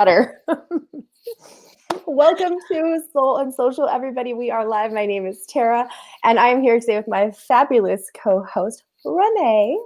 Better. Welcome to Soul and Social, everybody. We are live. My name is Tara, and I'm here today with my fabulous co-host, Renee.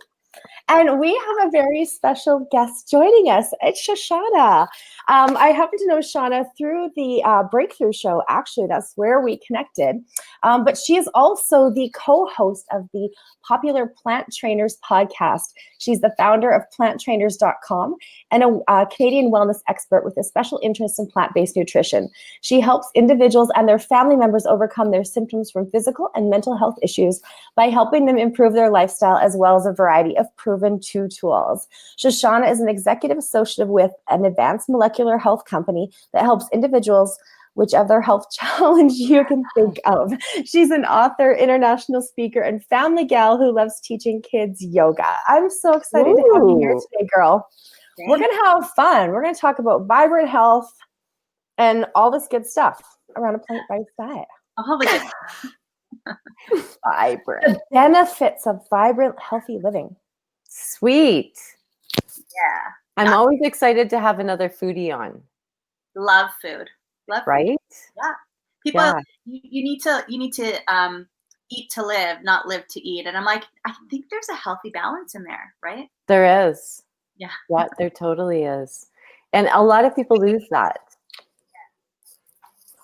And we have a very special guest joining us. It's Shoshana. I happen to know Shoshana through the Breakthrough Show. Actually, that's where we connected. But she is also the co-host of the popular Plant Trainers podcast. She's the founder of planttrainers.com and a Canadian wellness expert with a special interest in plant-based nutrition. She helps individuals and their family members overcome their symptoms from physical and mental health issues by helping them improve their lifestyle, as well as a variety of proven tools. Shoshana is an executive associate with an advanced molecular health company that helps individuals whichever health challenge you can think of. She's an author, international speaker, and family gal who loves teaching kids yoga. I'm so excited to have you here today, girl. Thanks. We're going to have fun. We're going to talk about vibrant health and all this good stuff around a plant-based diet. Oh, Vibrant. The benefits of vibrant, healthy living. Sweet. Yeah. I'm always excited to have another foodie on. Love food. Right? Yeah. People, you need to eat to live, not live to eat. And I'm like, I think there's a healthy balance in there, right? There is. Yeah. Yeah, there totally is. And a lot of people lose that.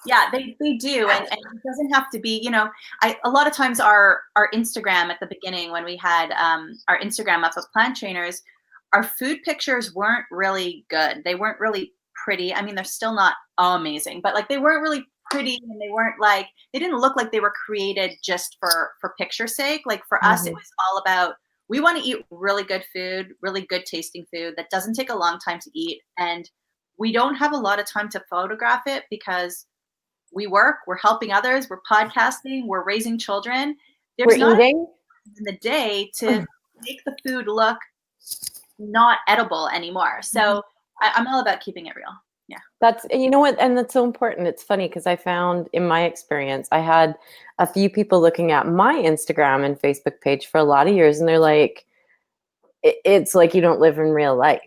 Yeah, they do. And it doesn't have to be, a lot of times our Instagram at the beginning, when we had our Instagram up of Plant Trainers, our food pictures weren't really good. They weren't really pretty. I mean, they're still not amazing, but like they weren't really pretty, and they didn't look like they were created just for picture's sake. Like for us, it was all about, we want to eat really good food, really good tasting food that doesn't take a long time to eat. And we don't have a lot of time to photograph it because we work, we're helping others, we're podcasting, we're raising children. There's we're eating in the day to make the food look not edible anymore. So I'm all about keeping it real. Yeah. That's, you know what, and that's so important. It's funny because I found in my experience, I had a few people looking at my Instagram and Facebook page for a lot of years, and they're like, it's like you don't live in real life.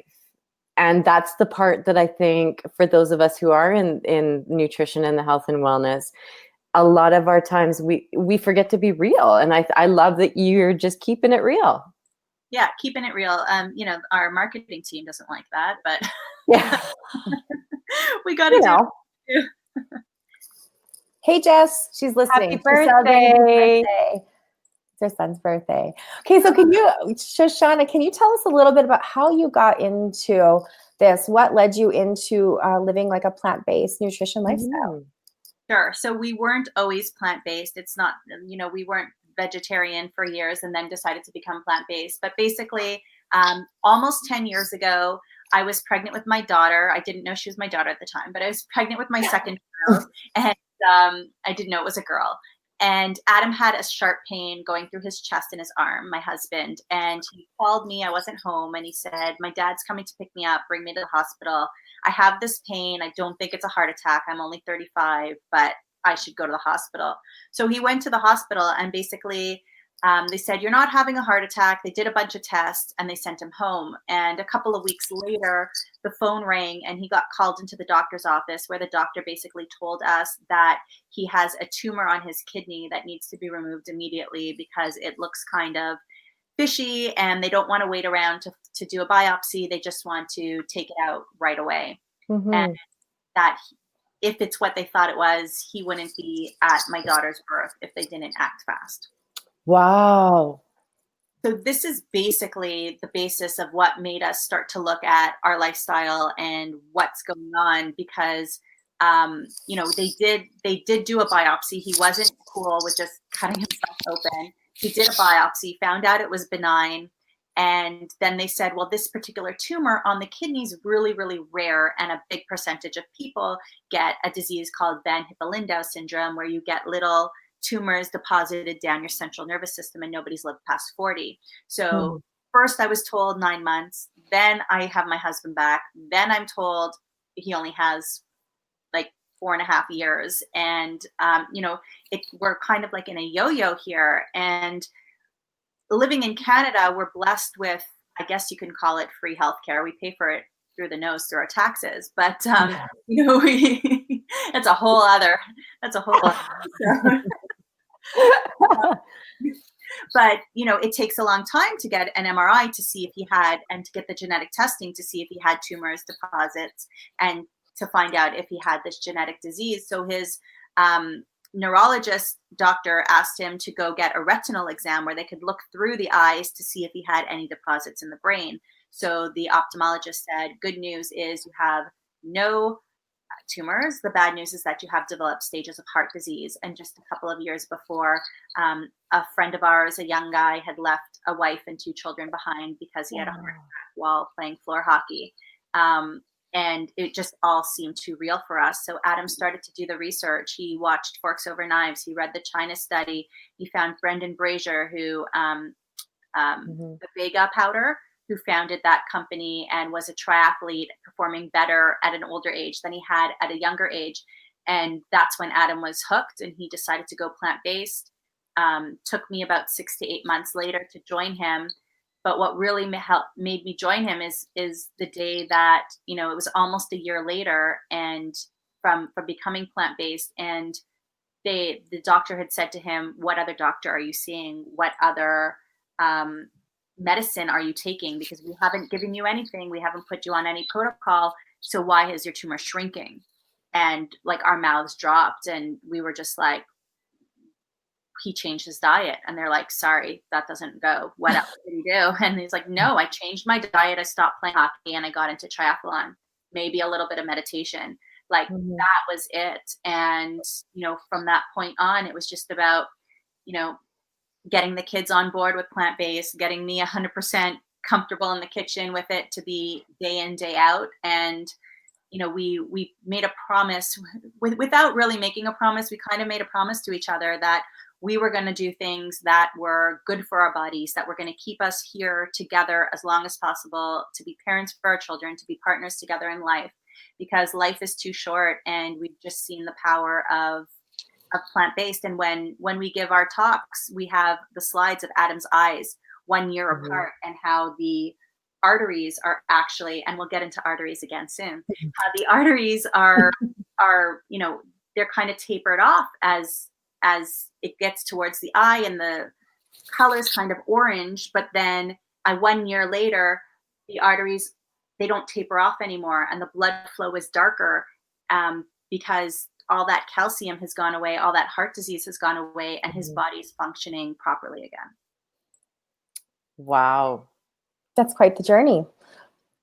And that's the part that I think for those of us who are in nutrition and the health and wellness, a lot of our times we forget to be real. And I love that you're just keeping it real. Yeah, keeping it real. Our marketing team doesn't like that, but yeah, we got to do it. Hey, Jess, she's listening. Happy birthday. It's her son's birthday. Okay, so Shoshana, can you tell us a little bit about how you got into this? What led you into living like a plant-based nutrition lifestyle? Sure. So we weren't always plant-based. It's not, we weren't vegetarian for years and then decided to become plant-based. But basically, almost 10 years ago, I was pregnant with my daughter. I didn't know she was my daughter at the time, but I was pregnant with my second child, and I didn't know it was a girl. And Adam had a sharp pain going through his chest and his arm, my husband. And he called me. I wasn't home. And he said, my dad's coming to pick me up, bring me to the hospital. I have this pain. I don't think it's a heart attack. I'm only 35, but I should go to the hospital. So he went to the hospital, and basically they said, you're not having a heart attack. They did a bunch of tests and they sent him home. And a couple of weeks later, the phone rang and he got called into the doctor's office, where the doctor basically told us that he has a tumor on his kidney that needs to be removed immediately because it looks kind of fishy and they don't want to wait around to do a biopsy. They just want to take it out right away. And that if it's what they thought it was, he wouldn't be at my daughter's birth if they didn't act fast. Wow. So this is basically the basis of what made us start to look at our lifestyle and what's going on, because they did do a biopsy. He wasn't cool with just cutting himself open. He did a biopsy, found out it was benign. And then they said, well, this particular tumor on the kidney is really, really rare. And a big percentage of people get a disease called Hippolyndale Syndrome, where you get little tumors deposited down your central nervous system, and nobody's lived past 40. So first I was told 9 months. Then I have my husband back. Then I'm told he only has like 4.5 years. And, we're kind of like in a yo-yo here. And living in Canada, we're blessed with, I guess you can call it free healthcare. We pay for it through the nose through our taxes. But that's a whole other episode. But it takes a long time to get an MRI to see if he had, and to get the genetic testing to see if he had tumors, deposits, and to find out if he had this genetic disease. So his neurologist doctor asked him to go get a retinal exam where they could look through the eyes to see if he had any deposits in the brain. So the ophthalmologist said, good news is you have no tumors. The bad news is that you have developed stages of heart disease. And just a couple of years before, a friend of ours, a young guy, had left a wife and 2 children behind because he had a heart attack while playing floor hockey. And it just all seemed too real for us. So Adam started to do the research. He watched Forks Over Knives. He read the China study. He found Brendan Brazier, who the Vega powder, who founded that company and was a triathlete, performing better at an older age than he had at a younger age. And that's when Adam was hooked, and he decided to go plant-based. Took me about 6 to 8 months later to join him. But what really made me join him is the day that, it was almost a year later, and from becoming plant-based, and the doctor had said to him, what other doctor are you seeing? What other medicine are you taking? Because we haven't given you anything. We haven't put you on any protocol. So why is your tumor shrinking? And like our mouths dropped, and we were just like, he changed his diet. And they're like, sorry, that doesn't go. What else did he do? And he's like, no, I changed my diet. I stopped playing hockey and I got into triathlon, maybe a little bit of meditation. Like that was it. And, from that point on, it was just about, getting the kids on board with plant-based, getting me 100% comfortable in the kitchen with it to be day in, day out. And, we made a promise without really making a promise. We kind of made a promise to each other that we were going to do things that were good for our bodies, that were going to keep us here together as long as possible, to be parents for our children, to be partners together in life, because life is too short. And we've just seen the power of plant-based. And when we give our talks, we have the slides of Adam's eyes 1 year apart, and how the arteries are actually, and we'll get into arteries again soon, how the arteries are they're kind of tapered off as it gets towards the eye, and the color's kind of orange. But then 1 year later, the arteries, they don't taper off anymore, and the blood flow is darker, because all that calcium has gone away, all that heart disease has gone away, and his body's functioning properly again. Wow. That's quite the journey.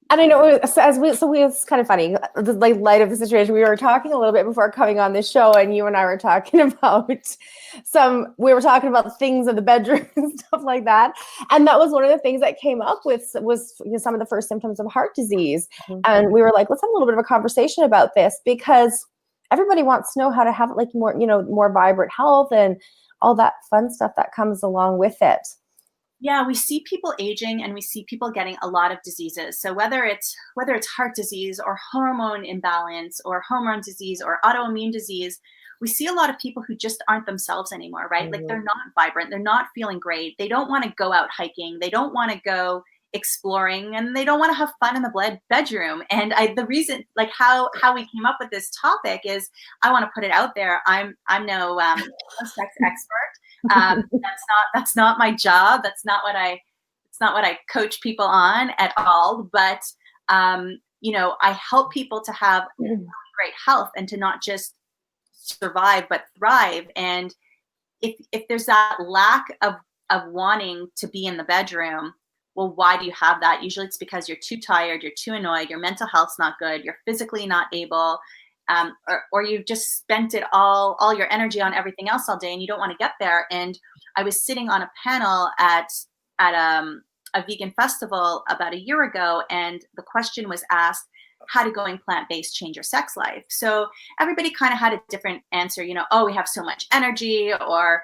And I know it's kind of funny, the light of the situation. We were talking a little bit before coming on this show, and you and I were talking about we were talking about things in the bedroom and stuff like that. And that was one of the things that came up was some of the first symptoms of heart disease. And we were like, let's have a little bit of a conversation about this, because everybody wants to know how to have like more vibrant health and all that fun stuff that comes along with it. Yeah, we see people aging, and we see people getting a lot of diseases. So whether it's heart disease or hormone imbalance or hormone disease or autoimmune disease, we see a lot of people who just aren't themselves anymore, right? Like they're not vibrant, they're not feeling great. They don't want to go out hiking. They don't want to go exploring, and they don't want to have fun in the bedroom. And the reason, like how we came up with this topic is, I want to put it out there. I'm no sex expert. That's not my job. It's not what I coach people on at all. But I help people to have great health, and to not just survive but thrive. And if there's that lack of wanting to be in the bedroom, well, why do you have that? Usually it's because you're too tired, you're too annoyed, your mental health's not good, you're physically not able, or you've just spent it all your energy on everything else all day, and you don't want to get there. And I was sitting on a panel at a vegan festival about a year ago, and the question was asked, how did going plant-based change your sex life? So everybody kind of had a different answer, oh, we have so much energy, or,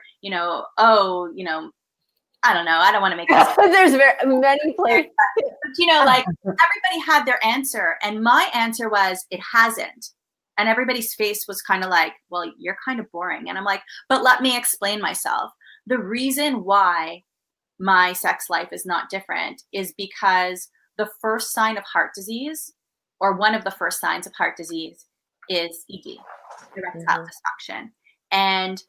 I don't know. I don't want to make this. There's many places. But, like everybody had their answer. And my answer was, it hasn't. And everybody's face was kind of like, well, you're kind of boring. And I'm like, but let me explain myself. The reason why my sex life is not different is because the first sign of heart disease or one of the first signs of heart disease is ED, erectile dysfunction. And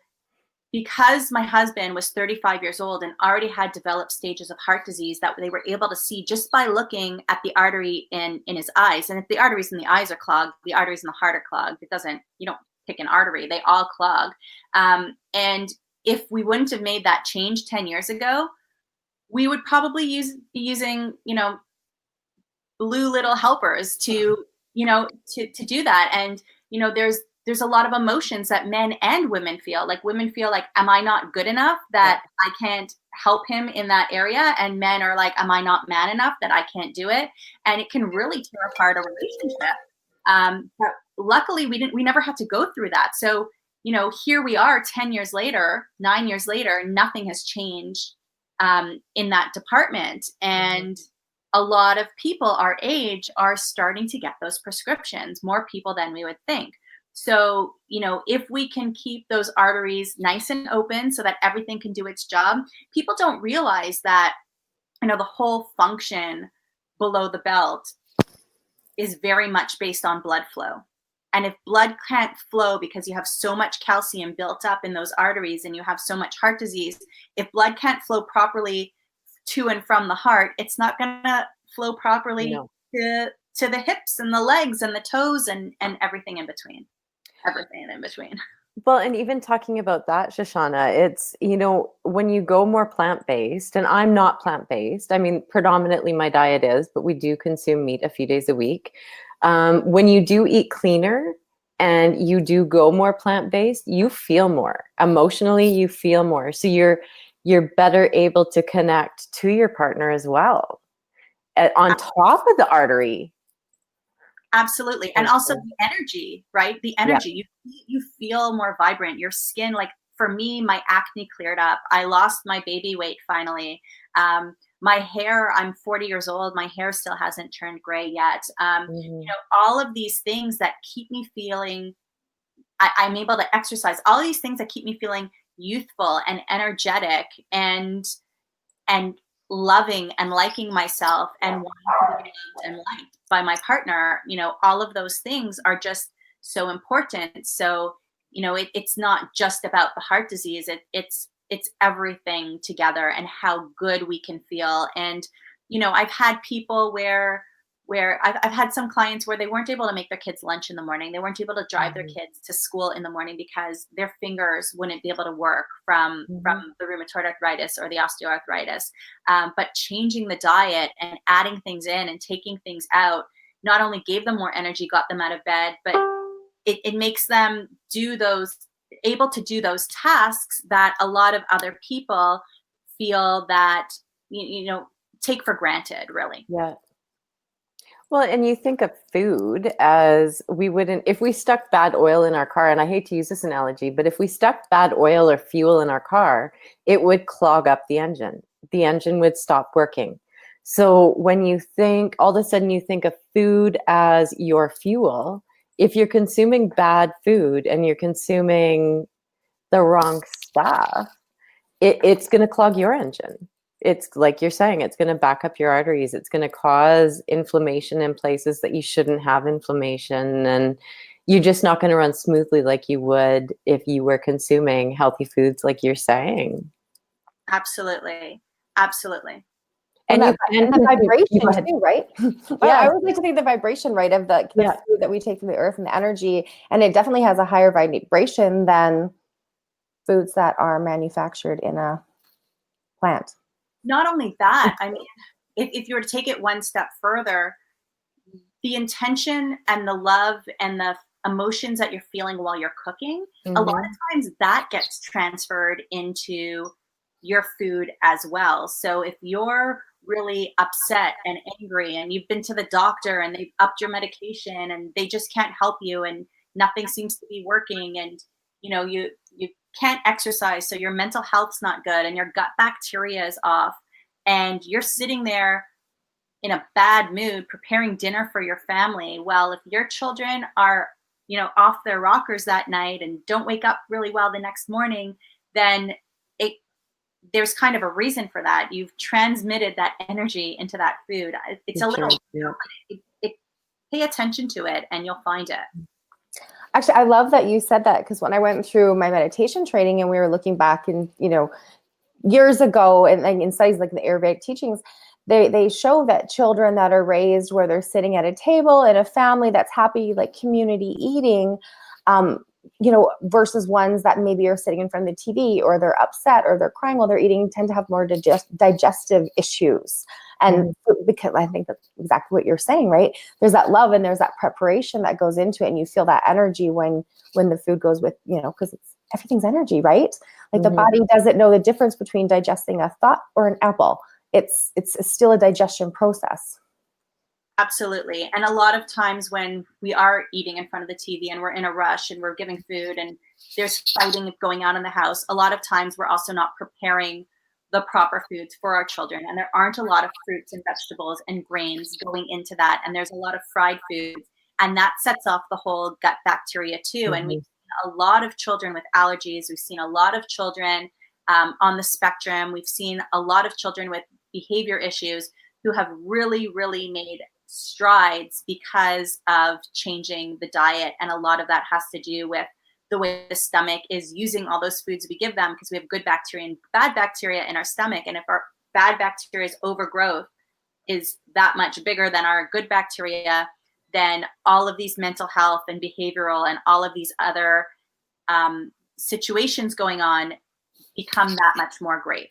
because my husband was 35 years old and already had developed stages of heart disease that they were able to see just by looking at the artery in his eyes. And if the arteries in the eyes are clogged, the arteries in the heart are clogged. You don't pick an artery, they all clog. And if we wouldn't have made that change 10 years ago, we would probably be using, blue little helpers to do that. And, there's a lot of emotions that men and women feel. Like women feel like, am I not good enough that I can't help him in that area? And men are like, am I not man enough that I can't do it? And it can really tear apart a relationship. But luckily we never had to go through that. So, here we are 10 years later, 9 years later, nothing has changed in that department. And a lot of people our age are starting to get those prescriptions, more people than we would think. So, if we can keep those arteries nice and open so that everything can do its job, people don't realize that, the whole function below the belt is very much based on blood flow. And if blood can't flow because you have so much calcium built up in those arteries and you have so much heart disease, if blood can't flow properly to and from the heart, it's not going to flow properly to the hips and the legs and the toes and everything in between. Everything in between. Well, and even talking about that, Shoshana, it's, when you go more plant-based, and I'm not plant-based, I mean, predominantly my diet is, but we do consume meat a few days a week. When you do eat cleaner and you do go more plant-based, you feel more. Emotionally, you feel more. So you're better able to connect to your partner as well, on top of the artery. Absolutely. And also the energy, right? The energy, you feel more vibrant. Your skin, like for me, my acne cleared up. I lost my baby weight finally. My hair, I'm 40 years old. My hair still hasn't turned gray yet. All of these things that keep me feeling, I'm able to exercise, all these things that keep me feeling youthful and energetic and loving and liking myself and wanting to be loved and liked by my partner, all of those things are just so important. So, it's not just about the heart disease. It's everything together and how good we can feel. And, I've had people where I've had some clients where they weren't able to make their kids lunch in the morning. They weren't able to drive their kids to school in the morning because their fingers wouldn't be able to work from the rheumatoid arthritis or the osteoarthritis. But changing the diet and adding things in and taking things out not only gave them more energy, got them out of bed, but it makes them able to do those tasks that a lot of other people feel that, take for granted, really. Yeah. Well, and you think of food as if we stuck bad oil in our car, and I hate to use this analogy, but if we stuck bad oil or fuel in our car, it would clog up the engine. The engine would stop working. So when you think, all of a sudden you think of food as your fuel, if you're consuming bad food and you're consuming the wrong stuff, it's going to clog your engine. It's like you're saying, it's going to back up your arteries. It's going to cause inflammation in places that you shouldn't have inflammation. And you're just not going to run smoothly like you would if you were consuming healthy foods like you're saying. Absolutely. Absolutely. And the vibration too, right? Yeah. I always like to think the vibration, right, of the food that we take from the earth and the energy. And it definitely has a higher vibration than foods that are manufactured in a plant. Not only that, I mean, if you were to take it one step further, the intention and the love and the emotions that you're feeling while you're cooking, a lot of times that gets transferred into your food as well. So if you're really upset and angry and you've been to the doctor and they've upped your medication and they just can't help you and nothing seems to be working, and you can't exercise, so your mental health's not good and your gut bacteria is off, and you're sitting there in a bad mood preparing dinner for your family. Well, if your children are off their rockers that night and don't wake up really well the next morning, then there's kind of a reason for that. You've transmitted that energy into that food. It's a little, pay attention to it and you'll find it. Actually, I love that you said that, because when I went through my meditation training and we were looking back in, years ago, and in studies like the Ayurvedic teachings, they show that children that are raised where they're sitting at a table in a family that's happy, like community eating, versus ones that maybe are sitting in front of the TV, or they're upset, or they're crying while they're eating, tend to have more digestive issues. And because I think that's exactly what you're saying, right? There's that love and there's that preparation that goes into it, and you feel that energy when the food goes with, because everything's energy, right? Like the body doesn't know the difference between digesting a thought or an apple. It's still a digestion process. Absolutely. And a lot of times when we are eating in front of the TV and we're in a rush and we're giving food and there's fighting going on in the house, a lot of times we're also not preparing the proper foods for our children. And there aren't a lot of fruits and vegetables and grains going into that. And there's a lot of fried foods. And that sets off the whole gut bacteria too. And we've seen a lot of children with allergies. We've seen a lot of children on the spectrum. We've seen a lot of children with behavior issues who have really, really made strides because of changing the diet. And a lot of that has to do with the way the stomach is using all those foods we give them, because we have good bacteria and bad bacteria in our stomach. And if our bad bacteria's overgrowth is that much bigger than our good bacteria, then all of these mental health and behavioral and all of these other situations going on become that much more grave.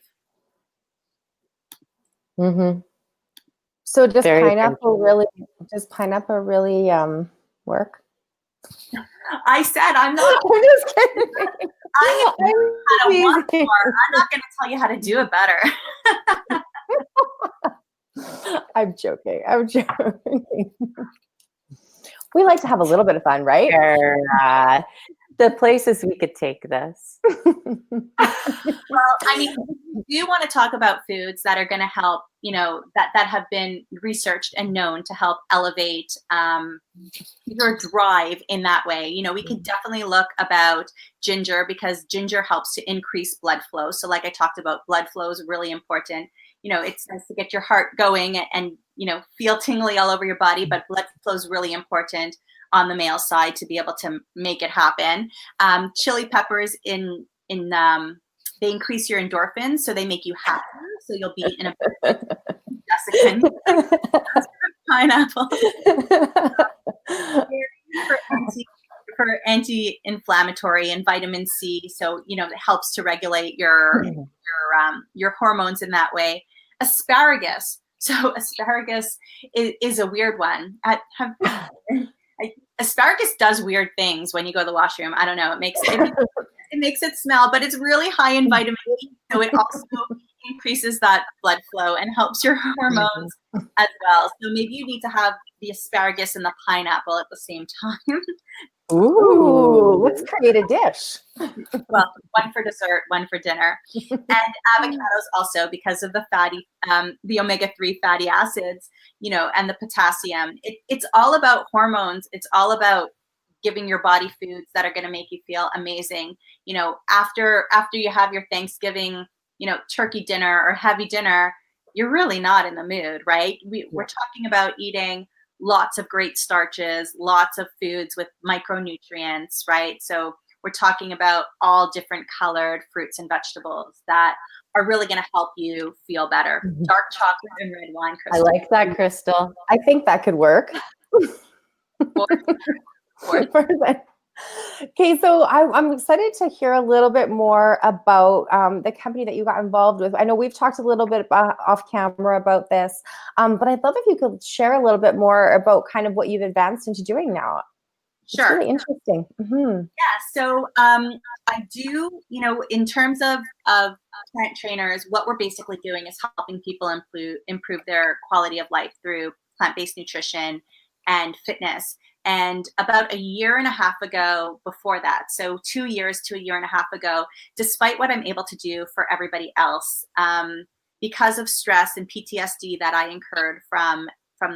So does pineapple really work? I said I'm not. I'm just kidding. I am I'm not going to tell you how to do it better. I'm joking. We like to have a little bit of fun, right? The places we could take this. Well, I mean, we do want to talk about foods that are going to help, that have been researched and known to help elevate your drive in that way. We could definitely look about ginger, because ginger helps to increase blood flow. So like I talked about, blood flow is really important. It's nice to get your heart going and feel tingly all over your body, but blood flow is really important on the male side to be able to make it happen. Chili peppers they increase your endorphins, so they make you happier. So you'll be in a Jessica. Pineapple. For anti-inflammatory, and vitamin C, so it helps to regulate your hormones in that way. Asparagus. So asparagus is a weird one. Asparagus does weird things when you go to the washroom. I don't know. It makes it smell, but it's really high in vitamin E. So it also increases that blood flow and helps your hormones as well. So maybe you need to have the asparagus and the pineapple at the same time. Ooh, let's create a dish. Well, one for dessert, one for dinner. And avocados also, because of the omega-3 fatty acids, and the potassium. It's all about hormones. It's all about giving your body foods that are going to make you feel amazing. After you have your Thanksgiving, turkey dinner or heavy dinner, you're really not in the mood, right? We're talking about eating lots of great starches, lots of foods with micronutrients, right? So we're talking about all different colored fruits and vegetables that are really going to help you feel better. Dark chocolate and red wine, Crystal. I like that, Crystal. I think that could work. Okay, so I'm excited to hear a little bit more about the company that you got involved with. I know we've talked a little bit off camera about this, but I'd love if you could share a little bit more about kind of what you've advanced into doing now. Sure. It's really interesting. Yeah, so I do, in terms of plant trainers, what we're basically doing is helping people improve their quality of life through plant-based nutrition and fitness. And about a year and a half ago before that, so 2 years to a year and a half ago, despite what I'm able to do for everybody else, because of stress and PTSD that I incurred from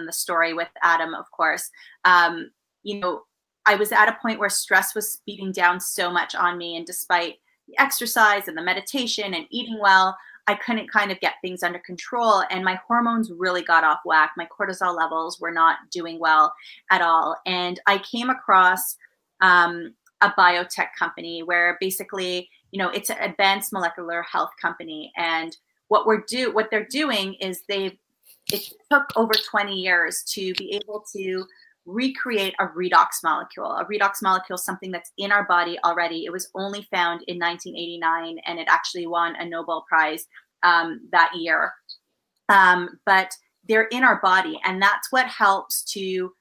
the story with Adam, of course, I was at a point where stress was beating down so much on me. And despite the exercise and the meditation and eating well, I couldn't kind of get things under control, and my hormones really got off whack. My cortisol levels were not doing well at all. And I came across a biotech company where basically, it's an advanced molecular health company. And what they're doing is it took over 20 years to be able to recreate a redox molecule. A redox molecule is something that's in our body already. It was only found in 1989, and it actually won a Nobel Prize that year. But they're in our body, and that's what helps to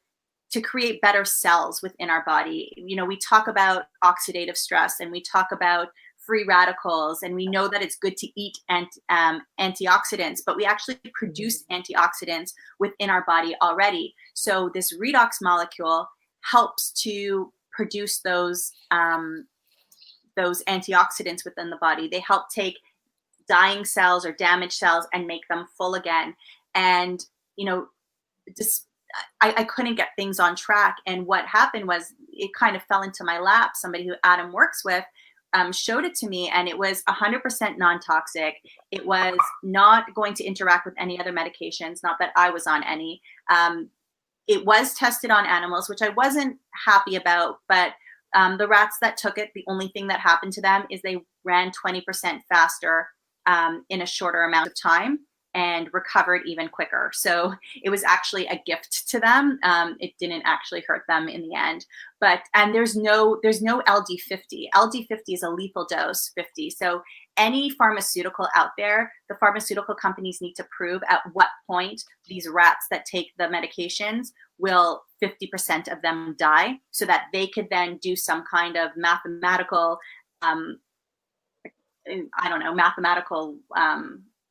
create better cells within our body. We talk about oxidative stress, and we talk about free radicals, and we know that it's good to eat antioxidants, but we actually produce antioxidants within our body already. So this redox molecule helps to produce those antioxidants within the body. They help take dying cells or damaged cells and make them full again. And I couldn't get things on track. And what happened was it kind of fell into my lap. Somebody who Adam works with showed it to me, and it was 100% non-toxic. It was not going to interact with any other medications, not that I was on any. It was tested on animals, which I wasn't happy about, but the rats that took it, the only thing that happened to them is they ran 20% faster in a shorter amount of time and recovered even quicker. So it was actually a gift to them. It didn't actually hurt them in the end. And there's no LD50. LD50 is a lethal dose 50. So any pharmaceutical out there, the pharmaceutical companies need to prove at what point these rats that take the medications will 50% of them die, so that they could then do some kind of mathematical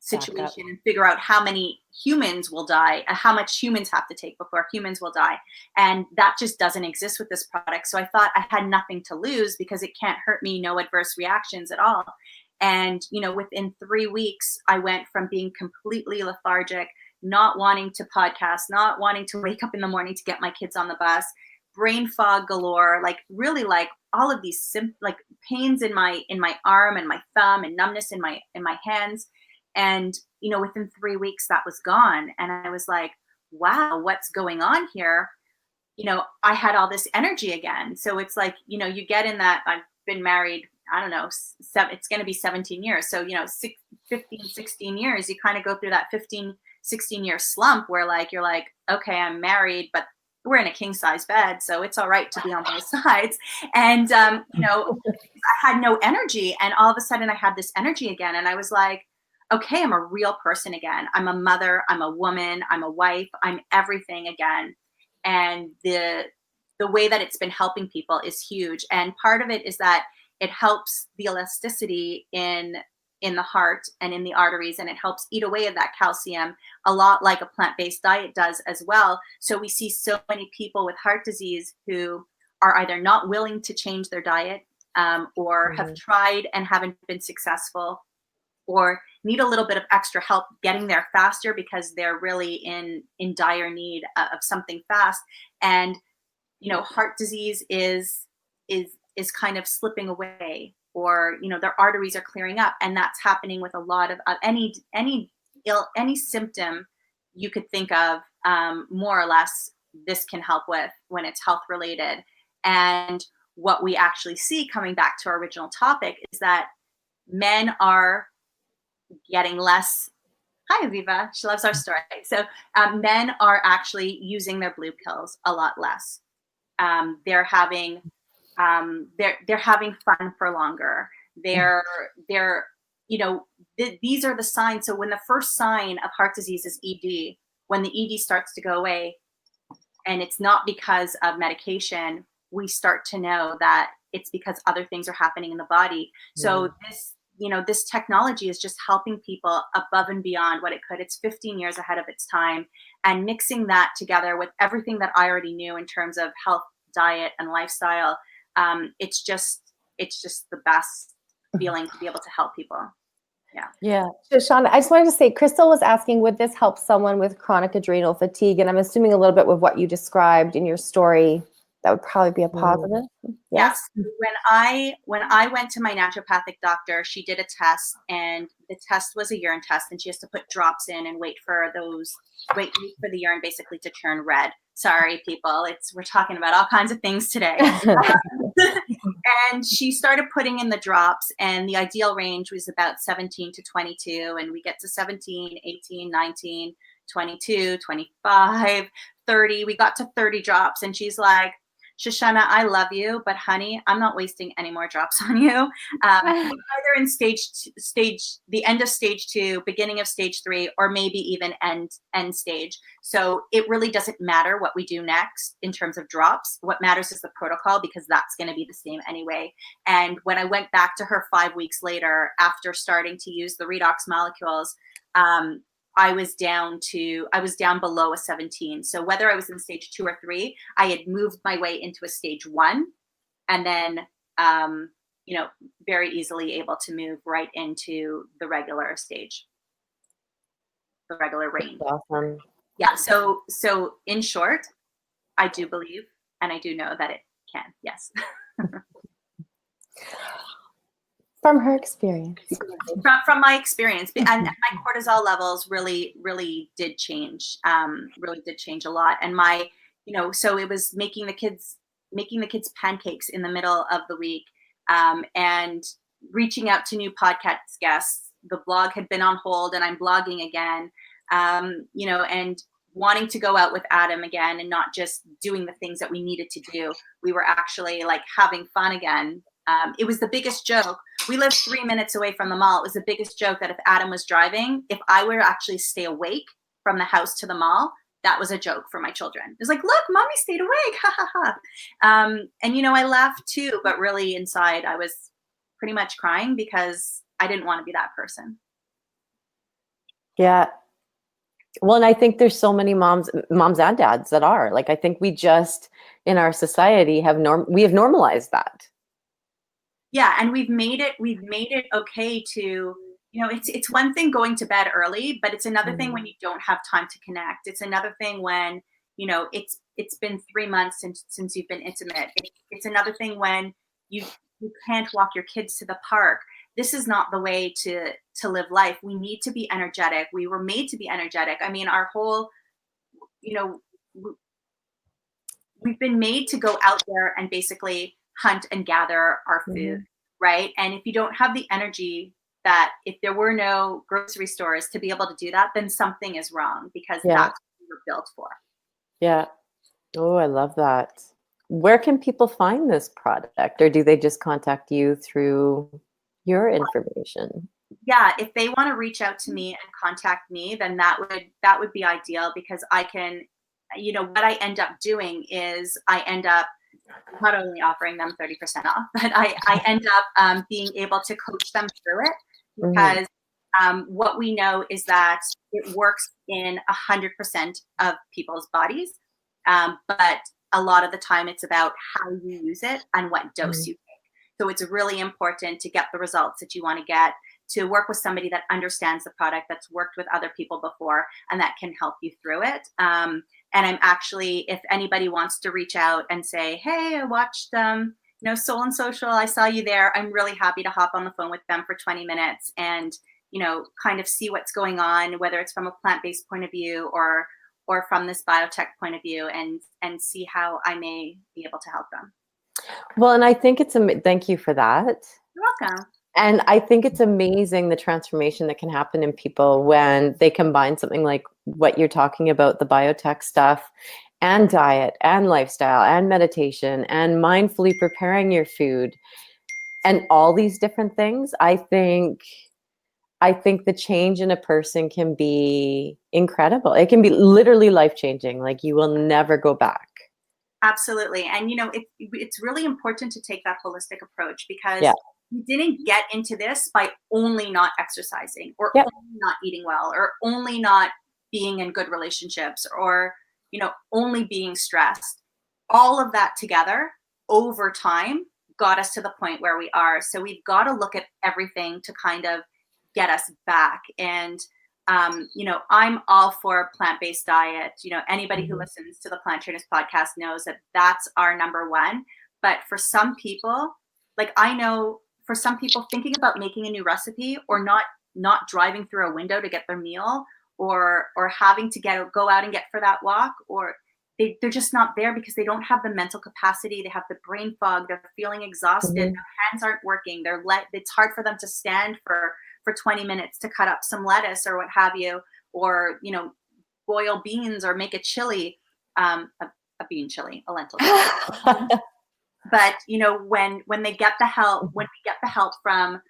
situation and figure out how many humans will die, how much humans have to take before humans will die. And that just doesn't exist with this product. So I thought I had nothing to lose because it can't hurt me, no adverse reactions at all. And, within 3 weeks, I went from being completely lethargic, not wanting to podcast, not wanting to wake up in the morning to get my kids on the bus, brain fog galore, really all of these pains in my arm and my thumb and numbness in my hands. And, within 3 weeks that was gone. And I was like, wow, what's going on here? I had all this energy again. So it's like, you get in that, I've been married, I don't know, it's going to be 17 years. So, 15, 16 years, you kind of go through that 15, 16 year slump where you're like, okay, I'm married, but we're in a king size bed, so it's all right to be on both sides. And, I had no energy, and all of a sudden I had this energy again. And I was like, okay, I'm a real person again. I'm a mother, I'm a woman, I'm a wife, I'm everything again. And the way that it's been helping people is huge. And part of it is that it helps the elasticity in the heart and in the arteries, and it helps eat away at that calcium a lot like a plant-based diet does as well. So we see so many people with heart disease who are either not willing to change their diet or have tried and haven't been successful, or need a little bit of extra help getting there faster because they're really in dire need of something fast. And, heart disease is kind of slipping away, or, their arteries are clearing up. And that's happening with a lot of any symptom you could think of, more or less this can help with when it's health related. And what we actually see, coming back to our original topic, is that men are getting less. Hi, Aviva. She loves our story. So men are actually using their blue pills a lot less. They're having fun for longer. These are the signs. So when the first sign of heart disease is ED, when the ED starts to go away, and it's not because of medication, we start to know that it's because other things are happening in the body. So this technology is just helping people above and beyond what it could. It's 15 years ahead of its time, and mixing that together with everything that I already knew in terms of health, diet, and lifestyle. It's just the best feeling to be able to help people. Yeah. Shoshana, I just wanted to say, Crystal was asking, would this help someone with chronic adrenal fatigue? And I'm assuming a little bit with what you described in your story That would probably be a Mm. positive. Yes. When I went to my naturopathic doctor, she did a test, and the test was a urine test, and she has to put drops in and wait for the urine basically to turn red. Sorry, people. We're talking about all kinds of things today. And she started putting in the drops, and the ideal range was about 17 to 22, and we get to 17, 18, 19, 22, 25, 30. We got to 30 drops, and she's like, Shoshana, I love you, but honey, I'm not wasting any more drops on you. Either in the end of stage 2, beginning of stage 3, or maybe even end stage. So it really doesn't matter what we do next in terms of drops. What matters is the protocol, because that's going to be the same anyway. And when I went back to her 5 weeks later, after starting to use the redox molecules, I was down below a 17. So whether I was in stage 2 or 3, I had moved my way into a stage 1, and then, very easily able to move right into the regular stage, the regular range. Awesome. Yeah. So in short, I do believe, and I do know that it can. Yes. From her experience. From my experience, and my cortisol levels really did change. Really did change a lot. And so it was making the kids pancakes in the middle of the week, and reaching out to new podcast guests. The blog had been on hold, and I'm blogging again. And wanting to go out with Adam again, and not just doing the things that we needed to do. We were actually like having fun again. It was the biggest joke. We lived 3 minutes away from the mall. It was the biggest joke that if Adam was driving, if I were to actually stay awake from the house to the mall, that was a joke for my children. It was like, look, mommy stayed awake. Ha ha ha. And I laughed too, but really inside I was pretty much crying, because I didn't want to be that person. Yeah. Well, and I think there's so many moms and dads that are like, I think we just in our society have normalized that. Yeah, and we've made it okay to, it's one thing going to bed early, but it's another thing when you don't have time to connect. It's another thing when, it's been 3 months since you've been intimate. It's another thing when you can't walk your kids to the park. This is not the way to live life. We need to be energetic. We were made to be energetic. I mean, our whole, we've been made to go out there and basically hunt and gather our food, right? And if you don't have the energy, that if there were no grocery stores to be able to do that, then something is wrong, because that's what we were built for. Yeah. Oh, I love that. Where can people find this product, or do they just contact you through your information? Yeah, if they want to reach out to me and contact me, then that would be ideal, because I can, what I end up doing is I end up not only offering them 30% off, but I end up being able to coach them through it, because what we know is that it works in 100% of people's bodies, but a lot of the time it's about how you use it and what dose you take. So it's really important to get the results that you want to get, to work with somebody that understands the product, that's worked with other people before, and that can help you through it. And I'm actually, if anybody wants to reach out and say, hey, I watched Soul and Social, I saw you there, I'm really happy to hop on the phone with them for 20 minutes and, kind of see what's going on, whether it's from a plant-based point of view or from this biotech point of view, and see how I may be able to help them. Well, and I think thank you for that. You're welcome. And I think it's amazing the transformation that can happen in people when they combine something like what you're talking about, the biotech stuff, and diet, and lifestyle, and meditation, and mindfully preparing your food, and all these different things. I think the change in a person can be incredible. It can be literally life-changing. Like, you will never go back. Absolutely. And, it's really important to take that holistic approach, because you didn't get into this by only not exercising, or only not eating well, or only not being in good relationships, or, only being stressed. All of that together over time got us to the point where we are. So we've got to look at everything to kind of get us back. And I'm all for plant-based diet. Anybody who listens to the Plant Trainers podcast knows that that's our number one. But for some people, like I know for some people, thinking about making a new recipe or not driving through a window to get their meal or having to go out and get for that walk, or they're just not there because they don't have the mental capacity. They have the brain fog. They're feeling exhausted. Their hands aren't working. It's hard for them to stand for 20 minutes to cut up some lettuce or what have you, or, boil beans or make a chili, a bean chili, a lentil chili. But, when they get the help, when we get the help from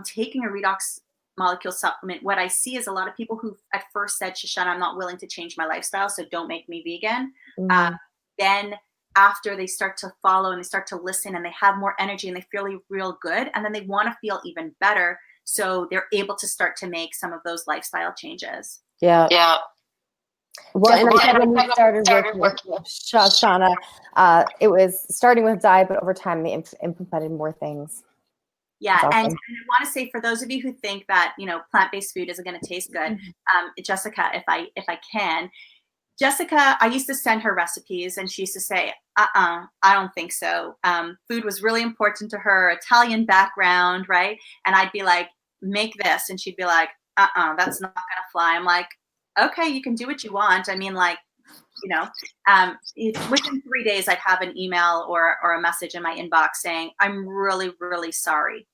taking a redox molecule supplement, what I see is a lot of people who at first said, Shoshana, I'm not willing to change my lifestyle, so don't make me vegan. Then after they start to follow and they start to listen and they have more energy and they feel real good, and then they want to feel even better. So they're able to start to make some of those lifestyle changes. Yeah. Well, and I said when we started working with Shoshana, it was starting with diet, but over time they implemented more things. Yeah, awesome. and I want to say for those of you who think that plant-based food isn't going to taste good, Jessica, if I can, Jessica, I used to send her recipes, and she used to say, I don't think so. Food was really important to her, Italian background, right? And I'd be like, make this, and she'd be like, that's not gonna fly. I'm like, okay, you can do what you want. I mean, like, within 3 days, I'd have an email or a message in my inbox saying, I'm really, really sorry.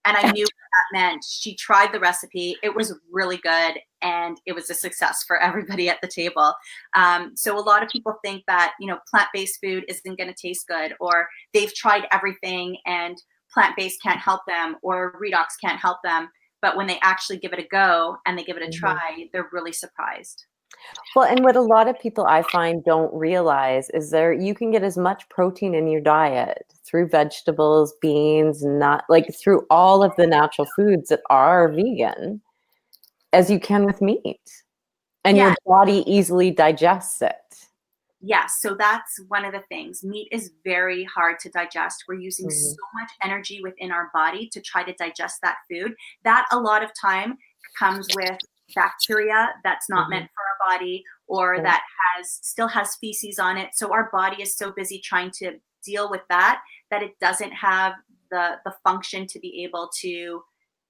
And I knew what that meant. She tried the recipe. It was really good. And it was a success for everybody at the table. So a lot of people think that, plant-based food isn't going to taste good, or they've tried everything and plant-based can't help them, or redox can't help them. But when they actually give it a go and they give it a try, they're really surprised. Well, and what a lot of people I find don't realize is you can get as much protein in your diet through vegetables, beans, through all of the natural foods that are vegan as you can with meat. And your body easily digests it. Yes, so that's one of the things. Meat is very hard to digest. We're using so much energy within our body to try to digest that food. That a lot of time comes with bacteria that's not meant for our body, or that still has feces on it. So our body is so busy trying to deal with that it doesn't have the function to be able to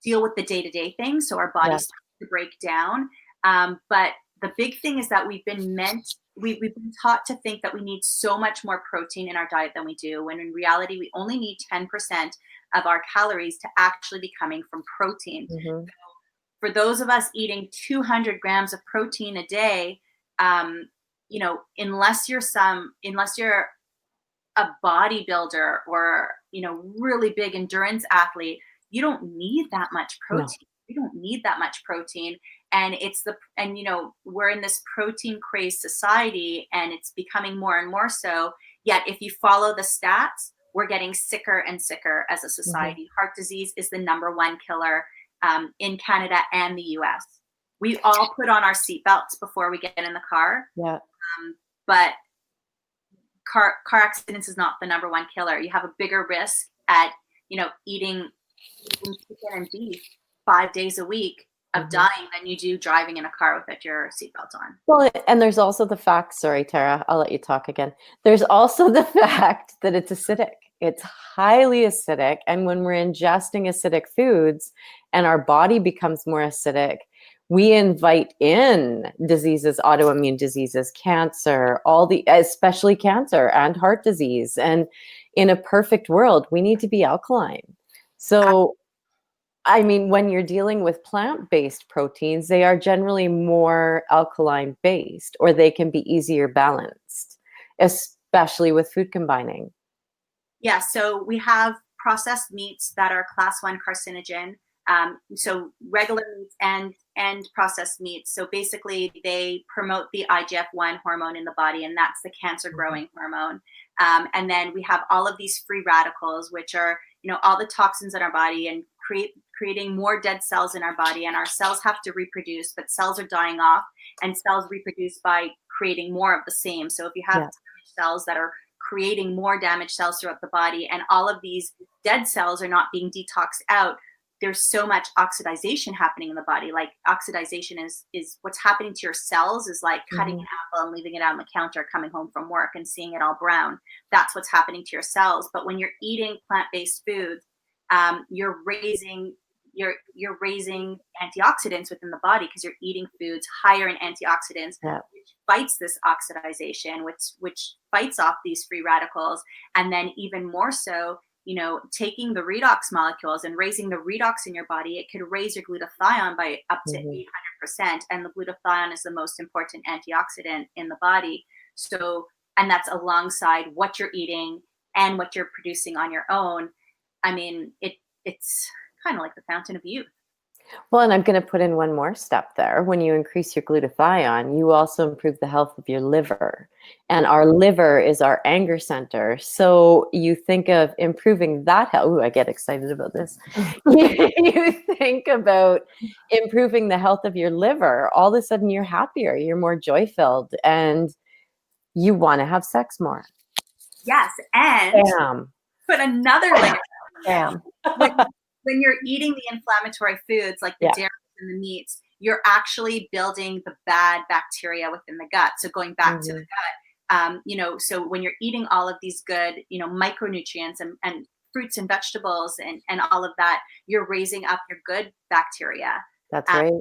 deal with the day-to-day things. So our body starts to break down. But the big thing is that we've been taught to think that we need so much more protein in our diet than we do, when in reality, we only need 10% of our calories to actually be coming from protein. So for those of us eating 200 grams of protein a day, unless you're a bodybuilder or, really big endurance athlete, you don't need that much protein. No. You don't need that much protein. And we're in this protein crazed society, and it's becoming more and more so. Yet if you follow the stats, we're getting sicker and sicker as a society. Heart disease is the number one killer in Canada and the US. We all put on our seatbelts before we get in the car. Yeah. But car accidents is not the number one killer. You have a bigger risk at, eating chicken and beef 5 days a week of dying than you do driving in a car without your seatbelt on. Well, and there's also the fact, sorry, Tara, I'll let you talk again. There's also the fact that it's acidic. It's highly acidic. And when we're ingesting acidic foods and our body becomes more acidic, we invite in diseases, autoimmune diseases, cancer, especially cancer and heart disease. And in a perfect world, we need to be alkaline. So, I mean, when you're dealing with plant-based proteins, they are generally more alkaline-based, or they can be easier balanced, especially with food combining. Yeah, so we have processed meats that are class 1 carcinogen. So regular meats and processed meats. So basically they promote the IGF-1 hormone in the body, and that's the cancer growing hormone. And then we have all of these free radicals, which are, all the toxins in our body and creating more dead cells in our body. And our cells have to reproduce, but cells are dying off, and cells reproduce by creating more of the same. So if you have cells that are creating more damaged cells throughout the body, and all of these dead cells are not being detoxed out, there's so much oxidization happening in the body. Like oxidization is what's happening to your cells, is like cutting an apple and leaving it out on the counter, coming home from work and seeing it all brown. That's what's happening to your cells. But when you're eating plant-based foods, you're raising antioxidants within the body, because you're eating foods higher in antioxidants, which fights this oxidization, which fights off these free radicals. And then even more so, taking the redox molecules and raising the redox in your body, it could raise your glutathione by up to 800%. And the glutathione is the most important antioxidant in the body. So, and that's alongside what you're eating and what you're producing on your own. I mean, it's kind of like the fountain of youth. Well, and I'm going to put in one more step there. When you increase your glutathione, you also improve the health of your liver. And our liver is our anger center. So you think of improving that health. Ooh, I get excited about this. You think about improving the health of your liver. All of a sudden, you're happier, you're more joy-filled, and you want to have sex more. Yes, and Bam. put another layer. Bam. When you're eating the inflammatory foods like the dairy and the meats, you're actually building the bad bacteria within the gut. So going back to the gut, so when you're eating all of these good, micronutrients and fruits and vegetables and all of that, you're raising up your good bacteria. That's right.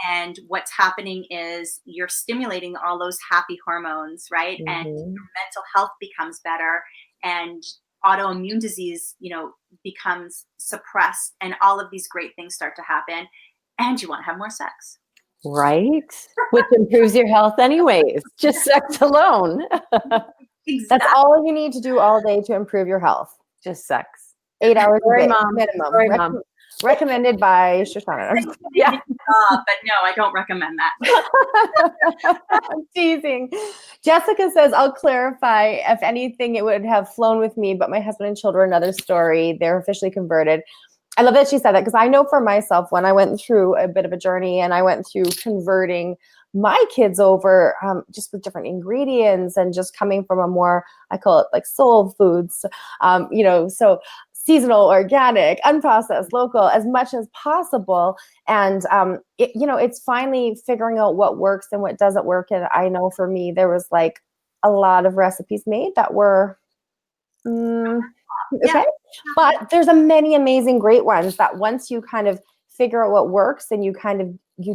And what's happening is you're stimulating all those happy hormones, right? And your mental health becomes better, and autoimmune disease, becomes suppressed, and all of these great things start to happen, and you want to have more sex. Right? Which improves your health anyways, just sex alone. Exactly. That's all you need to do all day to improve your health. Just sex. 8 hours a day, Mom. minimum. Sorry, Mom. Recommended by Shoshana. Yeah. But no, I don't recommend that. I'm teasing. Jessica says, I'll clarify. If anything, it would have flown with me, but my husband and children, another story. They're officially converted. I love that she said that, because I know for myself, when I went through a bit of a journey and I went through converting my kids over, just with different ingredients and just coming from a more, I call it like soul foods, so seasonal, organic, unprocessed, local, as much as possible. And, it's finally figuring out what works and what doesn't work. And I know for me, there was like a lot of recipes made that were, okay. But there's many amazing, great ones that once you kind of figure out what works and you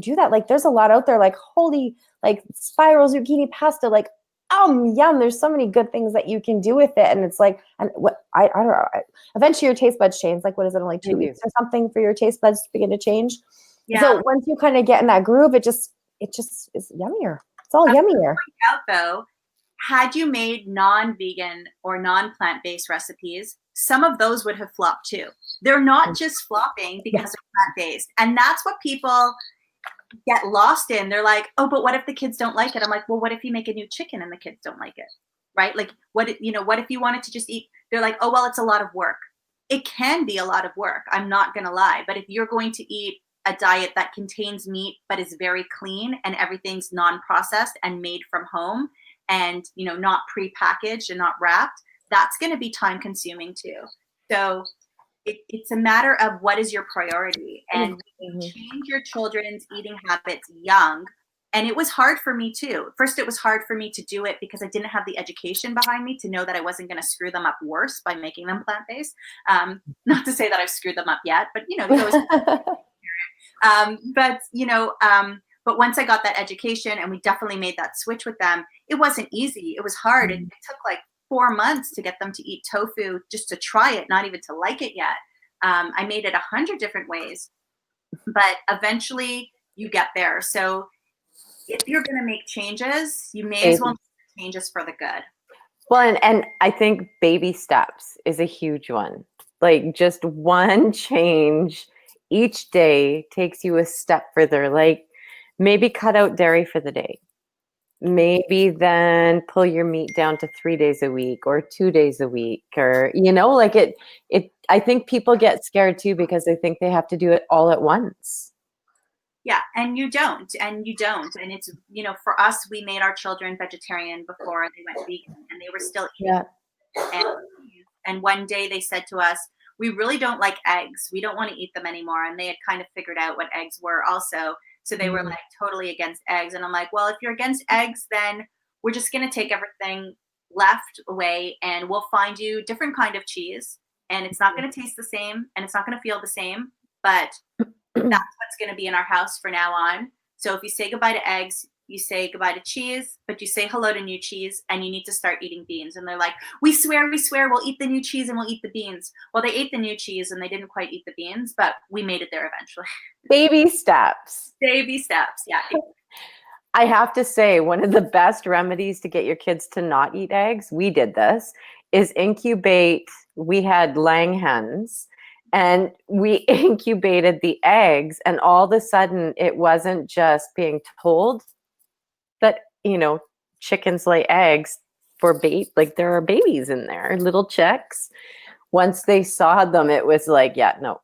do that, like there's a lot out there, like holy, like spiral zucchini pasta, like, yum. There's so many good things that you can do with it. And it's like, and what I don't know, eventually your taste buds change. Like, what is it, only 2 weeks or something for your taste buds to begin to change? Yeah. So once you kind of get in that groove, it just is yummier. It's all yummier. Out though, had you made non-vegan or non-plant-based recipes, some of those would have flopped too. They're not just flopping because they're plant-based. And that's what people get lost in. They're like, oh, but what if the kids don't like it? I'm like, well, what if you make a new chicken and the kids don't like it? Right? Like, what if you wanted to just eat? They're like, oh, well, it's a lot of work. It can be a lot of work. I'm not going to lie. But if you're going to eat a diet that contains meat, but is very clean and everything's non-processed and made from home and, not pre-packaged and not wrapped, that's going to be time consuming too. So it's a matter of what is your priority, and change your children's eating habits young. And it was hard for me too. First, it was hard for me to do it because I didn't have the education behind me to know that I wasn't going to screw them up worse by making them plant-based. Not to say that I've screwed them up yet, but but once I got that education and we definitely made that switch with them, it wasn't easy. It was hard. It took like 4 months to get them to eat tofu, just to try it, not even to like it yet. I made it 100 different ways, but eventually you get there. So if you're going to make changes, you may as well make changes for the good. Well, and I think baby steps is a huge one. Like just one change each day takes you a step further. Like maybe cut out dairy for the day. Maybe then pull your meat down to 3 days a week or 2 days a week, or, like it, I think people get scared too because they think they have to do it all at once. Yeah. And you don't. And it's, for us, we made our children vegetarian before they went vegan, and they were still eating. Yeah. And one day they said to us, we really don't like eggs. We don't want to eat them anymore. And they had kind of figured out what eggs were also. So they were like totally against eggs. And I'm like, well, if you're against eggs, then we're just going to take everything left away and we'll find you different kind of cheese. And it's not going to taste the same and it's not going to feel the same, but that's what's going to be in our house for now on. So if you say goodbye to eggs, you say goodbye to cheese, but you say hello to new cheese and you need to start eating beans. And they're like, we swear, we'll eat the new cheese and we'll eat the beans. Well, they ate the new cheese and they didn't quite eat the beans, but we made it there eventually. Baby steps. Baby steps. Yeah. I have to say, one of the best remedies to get your kids to not eat eggs, we did this, is incubate. We had Lang hens and we incubated the eggs, and all of a sudden it wasn't just being told that, chickens lay eggs for bait, like there are babies in there, little chicks. Once they saw them, it was like, yeah, no,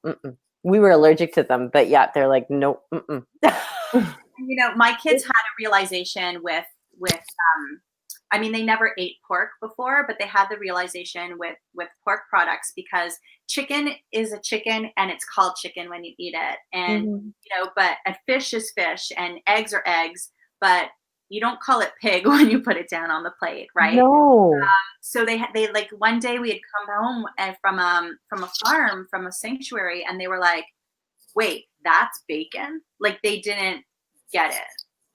we were allergic to them, but yeah, they're like, no, My kids had a realization with they never ate pork before, but they had the realization with pork products, because chicken is a chicken and it's called chicken when you eat it. And, but a fish is fish and eggs are eggs, but you don't call it pig when you put it down on the plate, right? No. So they like one day we had come home from a farm, from a sanctuary, and they were like, wait, that's bacon? Like they didn't get it.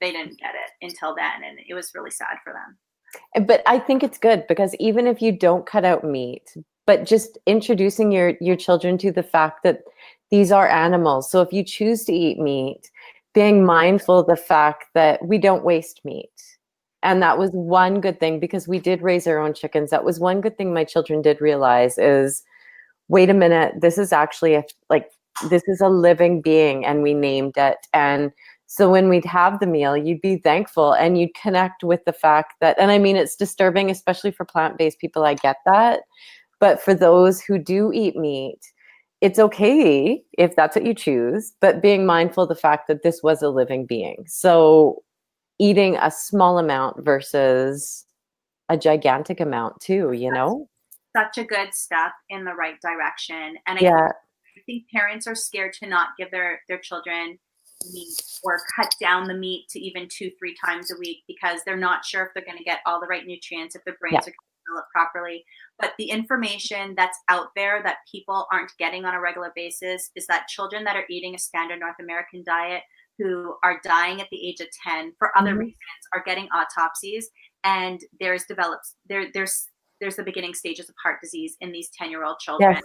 They didn't get it until then. And it was really sad for them. But I think it's good, because even if you don't cut out meat, but just introducing your children to the fact that these are animals. So if you choose to eat meat, being mindful of the fact that we don't waste meat. And that was one good thing, because we did raise our own chickens. That was one good thing my children did realize is, wait a minute, this is actually this is a living being, and we named it. And so when we'd have the meal, you'd be thankful and you'd connect with the fact that, and I mean, it's disturbing, especially for plant-based people, I get that. But for those who do eat meat, it's okay if that's what you choose, but being mindful of the fact that this was a living being. So eating a small amount versus a gigantic amount too, Such a good step in the right direction. And I think parents are scared to not give their children meat or cut down the meat to even 2-3 times a week, because they're not sure if they're going to get all the right nutrients, if their brains are going to develop properly. But the information that's out there that people aren't getting on a regular basis is that children that are eating a standard North American diet, who are dying at the age of 10 for other reasons, are getting autopsies, and there's the beginning stages of heart disease in these 10-year-old children. Yes.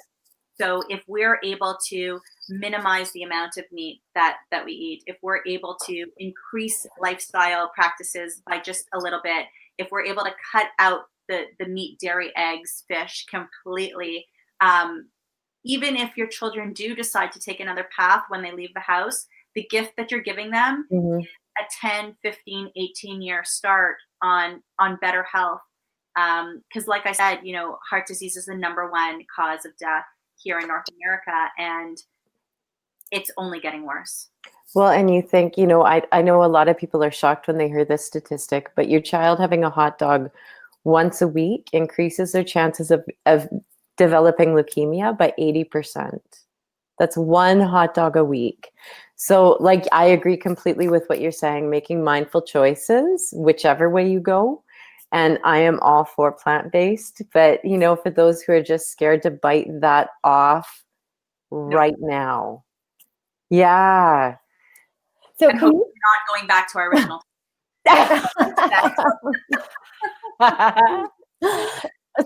So if we're able to minimize the amount of meat that we eat, if we're able to increase lifestyle practices by just a little bit, if we're able to cut out the meat, dairy, eggs, fish completely, even if your children do decide to take another path when they leave the house, the gift that you're giving them is a 10, 15, 18-year start on better health. Because like I said, heart disease is the #1 cause of death here in North America, and it's only getting worse. Well, and you think, I know a lot of people are shocked when they hear this statistic, but your child having a hot dog once a week increases their chances of developing leukemia by 80%. That's one hot dog a week. So I agree completely with what you're saying, making mindful choices, whichever way you go. And I am all for plant-based, but for those who are just scared to bite that off right now. Yeah. So we're not going back to our original.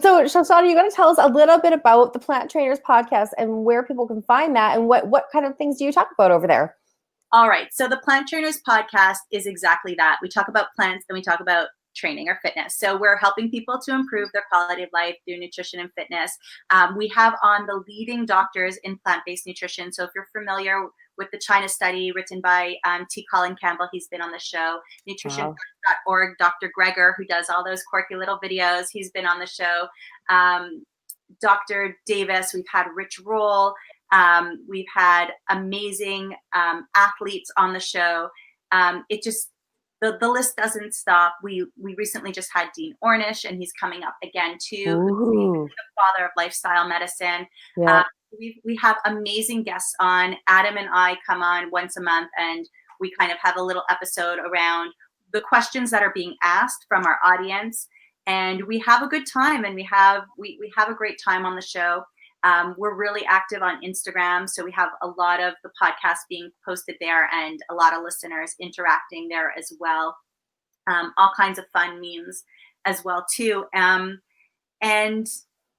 So Shoshana, you're going to tell us a little bit about the Plant Trainers podcast and where people can find that, and what kind of things do you talk about over there? All right. So the Plant Trainers podcast is exactly that. We talk about plants and we talk about training or fitness. So we're helping people to improve their quality of life through nutrition and fitness. We have on the leading doctors in plant-based nutrition. So if you're familiar with the China study written by T. Colin Campbell, he's been on the show. Nutrition.org, Dr. Greger, who does all those quirky little videos, he's been on the show. Dr. Davis, we've had Rich Roll. We've had amazing athletes on the show. The list doesn't stop. We recently just had Dean Ornish, and he's coming up again too. Who's the father of lifestyle medicine. Yeah. we have amazing guests on. Adam and I come on once a month, and we kind of have a little episode around the questions that are being asked from our audience, and we have a good time, and we have a great time on the show. We're really active on Instagram, so we have a lot of the podcasts being posted there and a lot of listeners interacting there as well. All kinds of fun memes as well too.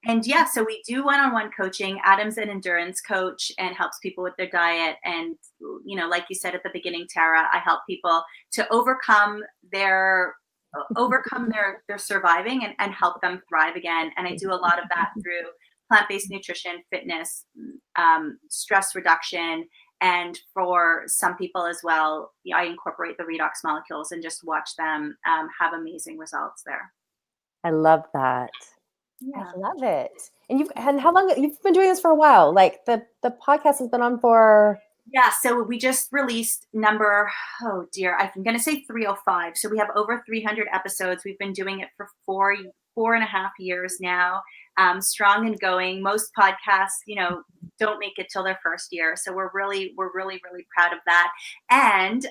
And yeah, so we do one-on-one coaching. Adam's an endurance coach and helps people with their diet. And, like you said at the beginning, Tara, I help people to overcome their surviving and help them thrive again. And I do a lot of that through plant-based nutrition, fitness, stress reduction. And for some people as well, I incorporate the redox molecules and just watch them have amazing results there. I love that. Yeah. I love it. And how long you've been doing this for a while? Like the podcast has been on for. Yeah, so we just released number, I'm going to say 305. So we have over 300 episodes. We've been doing it for 4.5 years now, strong and going. Most podcasts, don't make it till their first year. So we're really, really proud of that. And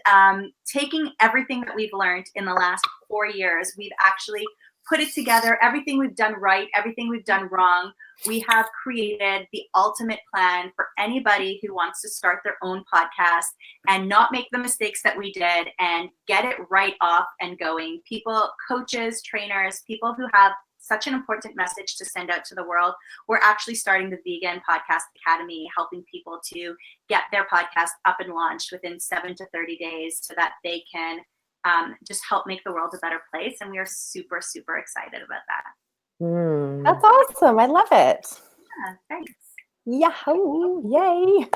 taking everything that we've learned in the last 4 years, we've actually put it together, everything we've done right, everything we've done wrong. We have created the ultimate plan for anybody who wants to start their own podcast and not make the mistakes that we did and get it right off and going. People, coaches, trainers, people who have such an important message to send out to the world. We're actually starting the Vegan Podcast Academy, helping people to get their podcast up and launched within 7 to 30 days so that they can just help make the world a better place. And we are super, super excited about that. That's awesome. I love it. Yeah, thanks. Yahoo! Yay!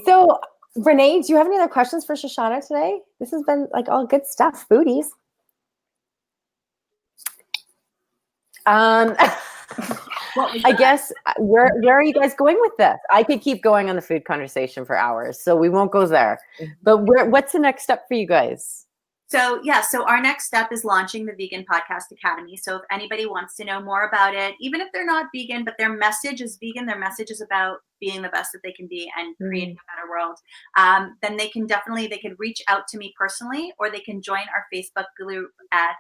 So, Renee, do you have any other questions for Shoshana today? This has been like all good stuff, foodies. I guess where are you guys going with this? I could keep going on the food conversation for hours, so we won't go there. But what's the next step for you guys? So our next step is launching the Vegan Podcast Academy. So if anybody wants to know more about it, even if they're not vegan, but their message is vegan, their message is about being the best that they can be and creating a better world, then they could reach out to me personally, or they can join our Facebook group at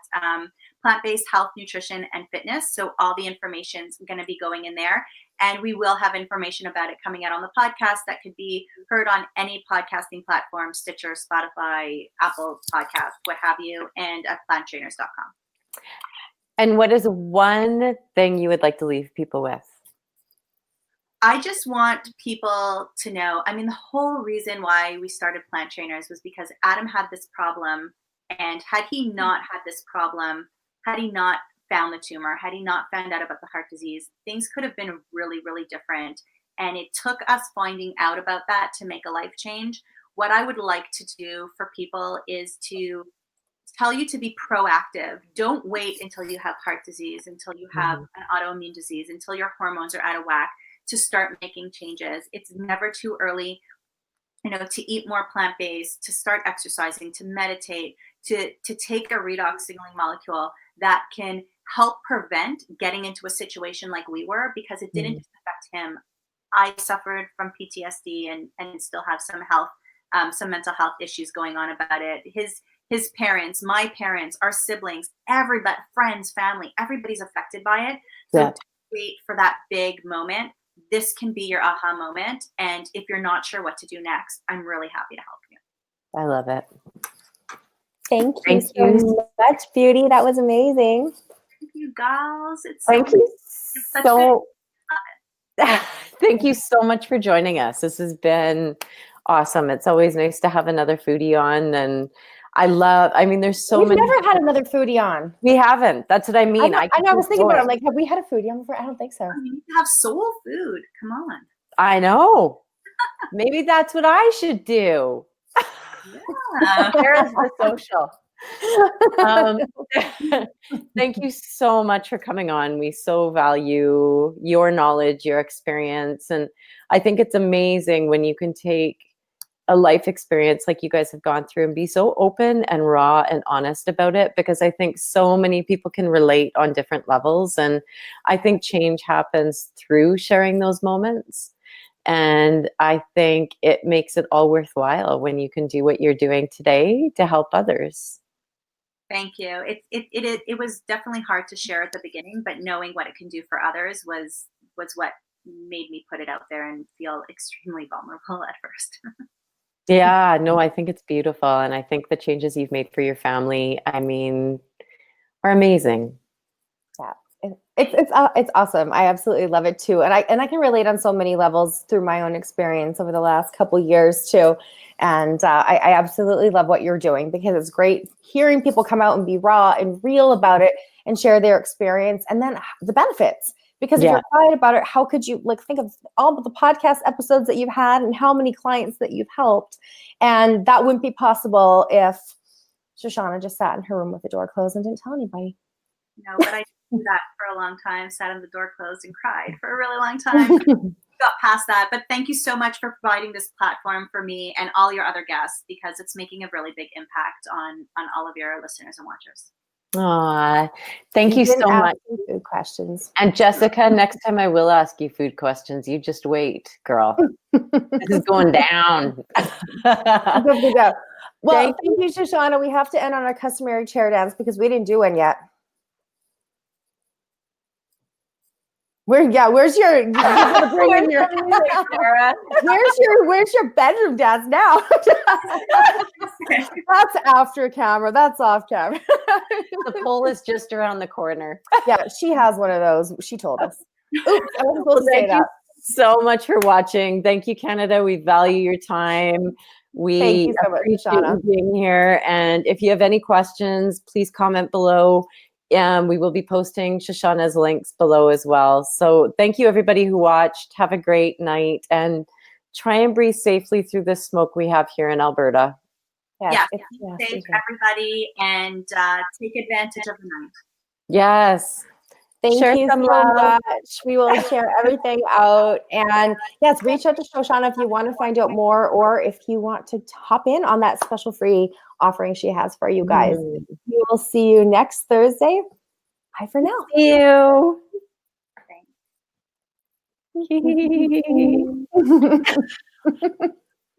Plant-Based Health, Nutrition, and Fitness. So all the information is going to be going in there. And we will have information about it coming out on the podcast that could be heard on any podcasting platform, Stitcher, Spotify, Apple Podcasts, what have you, and at planttrainers.com. And what is one thing you would like to leave people with? I just want people to know, the whole reason why we started Plant Trainers was because Adam had this problem. And had he not had this problem, had he not found the tumor, had he not found out about the heart disease, things could have been really, really different. And it took us finding out about that to make a life change. What I would like to do for people is to tell you to be proactive. Don't wait until you have heart disease, until you have an autoimmune disease, until your hormones are out of whack to start making changes. It's never too early, to eat more plant-based, to start exercising, to meditate, to take a redox signaling molecule that can help prevent getting into a situation like we were, because it didn't just affect him. I suffered from PTSD and still have some mental health issues going on about it. His parents, my parents, our siblings, everybody, friends, family, everybody's affected by it. So don't wait for that big moment. This can be your aha moment. And if you're not sure what to do next, I'm really happy to help you. I love it. Thank you so much, Beauty. That was amazing. Thank you, gals. Thank you so much for joining us. This has been awesome. It's always nice to have another foodie on, and there's so many. We've never had another foodie on. We haven't. That's what I mean. I was thinking about it. I'm like, have we had a foodie on before? I don't think so. You need to have soul food. Come on. I know. Maybe that's what I should do. Yeah. There's the social. Thank you so much for coming on. We so value your knowledge, your experience. And I think it's amazing when you can take a life experience like you guys have gone through and be so open and raw and honest about it, because I think so many people can relate on different levels. And I think change happens through sharing those moments. And I think it makes it all worthwhile when you can do what you're doing today to help others. Thank you. It was definitely hard to share at the beginning, but knowing what it can do for others was what made me put it out there and feel extremely vulnerable at first. Yeah, no, I think it's beautiful. And I think the changes you've made for your family, I mean, are amazing. Yeah, it's awesome. I absolutely love it too, and I can relate on so many levels through my own experience over the last couple years too. And I absolutely love what you're doing, because it's great hearing people come out and be raw and real about it and share their experience, and then the benefits. Because if you're quiet about it, how could you think of all of the podcast episodes that you've had and how many clients that you've helped? And that wouldn't be possible if Shoshana just sat in her room with the door closed and didn't tell anybody. No, but I did that for a long time, sat in the door closed and cried for a really long time. Got past that. But thank you so much for providing this platform for me and all your other guests, because it's making a really big impact on all of your listeners and watchers. Aw, thank you so much. Food questions. And Jessica, next time I will ask you food questions. You just wait, girl. This is going down. Well, thank you, Shoshana. We have to end on our customary chair dance because we didn't do one yet. Where's your you gotta bring in your where's your bedroom dance now? That's after camera. That's off camera. The pole is just around the corner. Yeah, she has one of those. She told us. Oops, I wasn't supposed to say that. Thank you so much for watching. Thank you, Canada. We value your time. Thank you so much, appreciate you being here. And if you have any questions, please comment below. We will be posting Shoshana's links below as well. So thank you, everybody who watched. Have a great night, and try and breathe safely through this smoke we have here in Alberta. Yes, safe, everybody, and take advantage of the night. Yes. Thank you so much. We will share everything out. And yes, reach out to Shoshana if you want to find out more, or if you want to hop in on that special free offering she has for you guys. We will see you next Thursday. Bye for now. See you. Thanks.